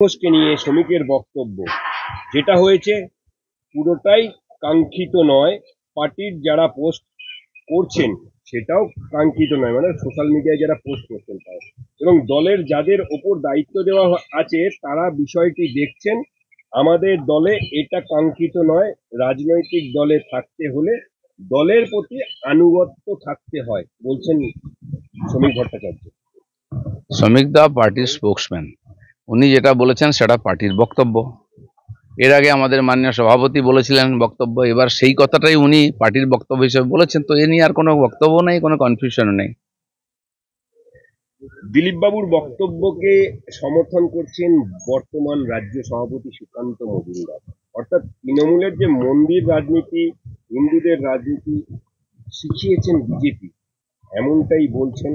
ঘোষকে নিয়ে শ্রমিকের বক্তব্য যেটা হয়েছে পুরোটাই কাঙ্ক্ষিত নয়। পার্টির যারা পোস্ট করছেন সেটাও কাঙ্ক্ষিত নয়, মানে সোশ্যাল মিডিয়ায় যারা পোস্ট করছেন তাও, এবং দলের যাদের ওপর দায়িত্ব দেওয়া আছে তারা বিষয়টি দেখছেন। আমাদের দলে এটা কাঙ্ক্ষিত নয়। রাজনৈতিক দলে থাকতে হলে দলের প্রতি আনুগত্য থাকতে হয়, বলছেন শ্রমিক ভট্টাচার্য। শ্রমিক দা পার্টির স্পোক্সম্যান, উনি যেটা বলেছেন সেটা পার্টির বক্তব্য। এর আগে আমাদের মাননীয় সভাপতি বলেছিলেন বক্তব্য, এবার সেই কথাটাই উনি পার্টির বক্তব্য হিসেবে বলেছেন। তো এ নিয়ে আর কোনো বক্তব্য নেই, কোনো কনফিউশন নেই। দিলীপ বাবুর বক্তব্যকে সমর্থন করছেন বর্তমান রাজ্য সভাপতি সুকান্ত মজুমদার। অর্থাৎ তৃণমূলের যে মন্দির রাজনীতি, হিন্দুদের রাজনীতি শিখিয়েছেন বিজেপি, এমনটাই বলছেন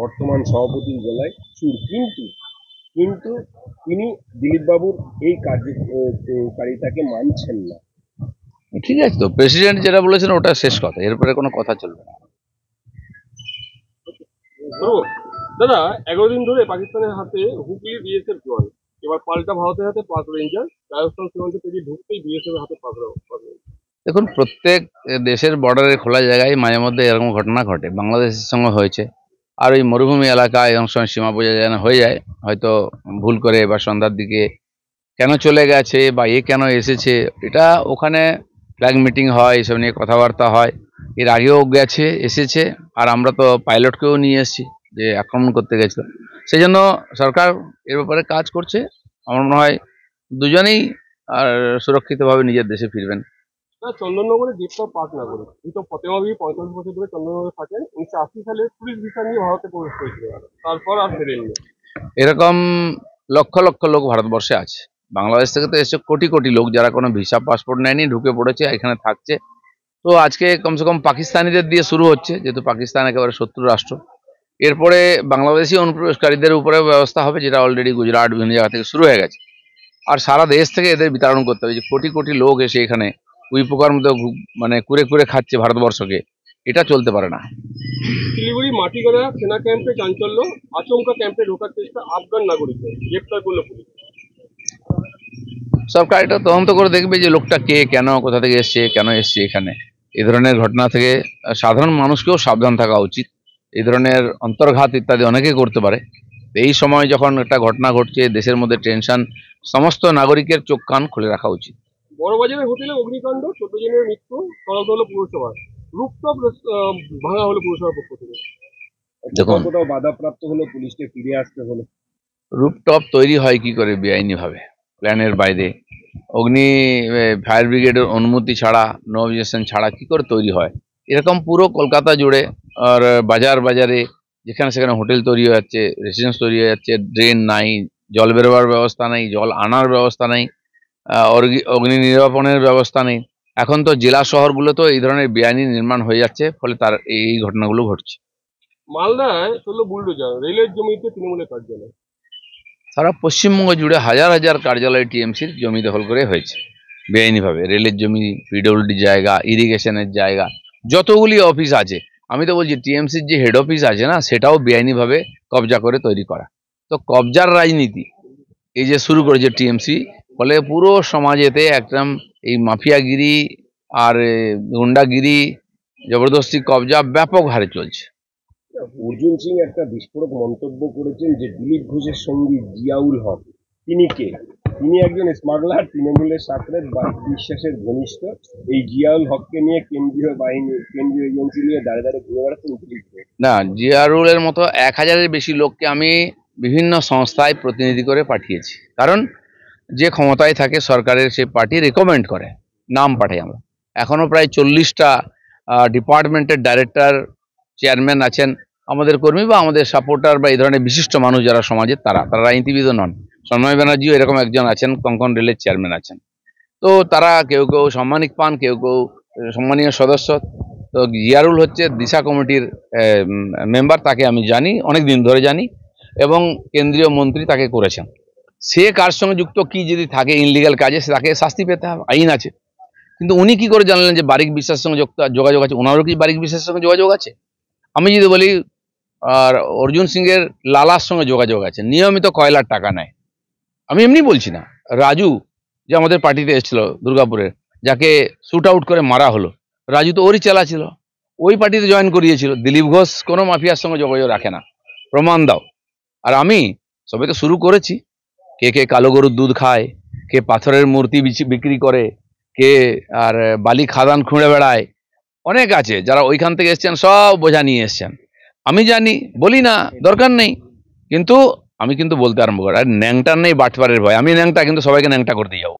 বর্তমান সভাপতির গলায় সুর। কিন্তু তিনি দিলীপ বাবুর এই কার্যকারিতাকে মানছেন না। ঠিক আছে, তো প্রেসিডেন্ট যেটা বলেছেন ওটা শেষ কথা, এরপরে কোনো কথা চলবে না। দাদা, 11 দিন ধরে পাকিস্তানের হাতে হুগলি বিএসএফ জওয়ান, এবার পাল্টা ভারতের হাতে পাক রেঞ্জার। রাজস্থান সীমান্তে পেরিয়ে ঢুকতেই বিএসএফ হাতে পাক রেঞ্জার। দেখুন, প্রত্যেক দেশের বর্ডারে খোলা জায়গায় মাঝে মধ্যে এরকম ঘটনা ঘটে। বাংলাদেশের সঙ্গে হয়েছে, আর ওই মরুভূমি এলাকায় অনেক সময় সীমা বোঝা যায় না, হয়ে যায় হয়তো ভুল করে বা সন্ধ্যার দিকে কেন চলে গেছে বা এ কেন এসেছে, এটা ওখানে ফ্ল্যাগ মিটিং হয়, এসব নিয়ে কথাবার্তা হয়। এর আগেও গেছে, এসেছে, আর আমরা তো পাইলটকেও নিয়ে এসেছি যে আক্রমণ করতে গেছিল। সেই জন্য সরকার এর ব্যাপারে কাজ করছে। আমার মনে হয় দুজনেই আর সুরক্ষিতভাবে নিজের দেশে ফিরবেন। চন্দননগরে গ্রেপ্তার পাক নাগরিক কিন্তু ফতেমা বিবি 45 বছর ধরে চন্দননগরে থাকেন। 1980 সালে টুরিস্ট ভিসা নিয়ে ভারতে প্রবেশ করেছিল, তারপর আর ফেরেননি। এরকম লক্ষ লক্ষ লোক ভারতবর্ষে আছে। বাংলাদেশ থেকে তো এসে কোটি কোটি লোক যারা কোনো ভিসা পাসপোর্ট নেয়নি, ঢুকে পড়েছে, এখানে থাকছে। তো আজকে কমসে কম পাকিস্তানিদের দিয়ে শুরু হচ্ছে, যেহেতু পাকিস্তান একেবারে শত্রু রাষ্ট্র। এরপরে বাংলাদেশি অনুপ্রবেশকারীদের উপরে ব্যবস্থা হবে, যেটা অলরেডি গুজরাট বিভিন্ন জায়গা থেকে শুরু হয়ে গেছে। আর সারা দেশ থেকে এদের বিতরণ করতে হবে। যে কোটি কোটি লোক এসে এখানে উইপোকার মতো মানে কুরে কুরে খাচ্ছে ভারতবর্ষকে, এটা চলতে পারে না। শিলিগুড়ি মাটিগড়া সেনা ক্যাম্পে চাঞ্চল্য, আচমকা ক্যাম্পে ঢোকার চেষ্টা আফগান নাগরিকদের গ্রেপ্তার করলো পুলিশ। সরকার এটা তদন্ত করে দেখবে যে লোকটা কে, কেন, কোথা থেকে এসছে, কেন এসছে এখানে। এই ধরনের ঘটনা থেকে সাধারণ মানুষকেও সাবধান থাকা উচিত। এই ধরনের অন্তর্ঘাত ইত্যাদি অনেকেই করতে পারে। এই সময় যখন একটা ঘটনা ঘটছে, দেশের মধ্যে টেনশন, সমস্ত নাগরিকের চোখ কান খুলে রাখা উচিত। বড়বাজারের হোটেলে অগ্নিকাণ্ড, 14 জনের মৃত্যু, তদন্ত হলো পুরসভা। রুফটপ ভাঙা হলো পুরসভার পক্ষ থেকে। দেখুন, কোথাও বাধাপ্রাপ্ত হলো, পুলিশকে ফিরে আসতে হলো। রুফটপ তৈরি হয় কি করে বেআইনি ভাবে, প্ল্যানের বাইরে? অগ্নি ফায়ার ব্রিগেডের অনুমতি ছাড়া, নো অবজেকশন ছাড়া কি করে তৈরি হয়? এরকম পুরো কলকাতা জুড়ে আর বাজারে যেখানে সেখানে হোটেল তৈরি হয়ে যাচ্ছে, রেসিডেন্স তৈরি হয়ে যাচ্ছে, ড্রেন নাই, জল বেরোবার ব্যবস্থা নেই, জল আনার ব্যবস্থা নেই, অগ্নি নির্বাপনের ব্যবস্থা নেই। এখন তো জেলা শহরগুলোতেও এই ধরনের বেআইনি নির্মাণ হয়ে যাচ্ছে, ফলে তার এই ঘটনাগুলো ঘটছে। মালদায় চললো বুলডোজার, রেলের জমিতে তৃণমূলের কার্যালয়। সারা পশ্চিমবঙ্গ জুড়ে হাজার হাজার কার্যালয় টিএমসির জমি দখল করে হয়েছে বেআইনিভাবে। রেলের জমি, পিডব্লিউডি জায়গা, ইরিগেশনের জায়গা, যতগুলি অফিস আছে। আমি তো বলছি টিএমসির যে হেড অফিস আছে না, সেটাও বেআইনিভাবে কবজা করে তৈরি করা। তো কবজার রাজনীতি এই যে শুরু করেছে টিএমসি, ফলে পুরো সমাজেতে একদম এই মাফিয়াগিরি আর গুন্ডাগিরি, জবরদস্তি কবজা ব্যাপক হারে চলছে। অর্জুন সিং একটা বিস্ফোরক মন্তব্য করেছেন যে দিলীপ ঘোষের সঙ্গী জিয়াউল হক, তিনি কে? তিনি একজন স্মাগলার, তৃণমূলের সাথে বিশ্বাসের ঘনিষ্ঠ। এই জিয়াউল হককে নিয়ে কেন্দ্রীয় এজেন্সি নিয়ে দাঁড়িয়ে দাঁড়িয়ে ঘুরে বেড়াচ্ছেন দিলীপ ঘোষ। না, জিয়ারুলের মতো 1000-এর বেশি লোককে আমি বিভিন্ন সংস্থায় প্রতিনিধি করে পাঠিয়েছি। কারণ যে ক্ষমতায় থাকে সরকারের, সেই পার্টি রেকমেন্ড করে, নাম পাঠাই আমরা। এখনও প্রায় 40টা ডিপার্টমেন্টের ডাইরেক্টর, চেয়ারম্যান আছেন আমাদের কর্মী বা আমাদের সাপোর্টার বা এই ধরনের বিশিষ্ট মানুষ যারা সমাজের, তারা রাজনীতিবিদও নন। সন্ময় ব্যানার্জিও এরকম একজন আছেন, কঙ্কন রেলের চেয়ারম্যান আছেন। তো তারা কেউ কেউ সম্মানিক পান, কেউ কেউ সম্মানীয় সদস্য। তো জিয়ারুল হচ্ছে দিশা কমিটির মেম্বার, তাকে আমি জানি, অনেক দিন ধরে জানি, এবং কেন্দ্রীয় মন্ত্রী তাকে করেছেন। সে কার সঙ্গে যুক্ত, কি যদি থাকে ইনলিগাল কাজে, তাকে শাস্তি পেতে হবে, আইন আছে। কিন্তু উনি কি করে জানলেন যে বারিক বিশ্বাসের সঙ্গে যোগাযোগ আছে? ওনারও কি বারিক বিশ্বাসের সঙ্গে যোগাযোগ আছে? আমি যদি বলি, আর অর্জুন সিংয়ের লালার সঙ্গে যোগাযোগ আছে, নিয়মিত কয়লার টাকা নেয়। আমি এমনি বলছি না। রাজু যে আমাদের পার্টিতে এসেছিল দুর্গাপুরের, যাকে শুট আউট করে মারা হলো, রাজু তো ওরই চেলা ছিল, ওই পার্টিতে জয়েন করিয়েছিল। দিলীপ ঘোষ কোনো মাফিয়ার সঙ্গে যোগাযোগ রাখে না, প্রমাণ দাও। আর আমি সবে তো শুরু করেছি। কে কে কালো গরুর দুধ খায়, কে পাথরের মূর্তি বিক্রি করে, কে আর বালি খাদান খুঁড়ে বেড়ায়, অনেক আছে যারা ওইখান থেকে এসছেন, সব বোঝা নিয়ে এসছেন। আমি জানি, বলি না, দরকার নেই, কিন্তু আমি কিন্তু বলতে আরম্ভ করি, আর ন্যাংটার নেই বাটপারের ভয়। আমি ন্যাংটা, কিন্তু সবাইকে ন্যাংটা করতে যাবো।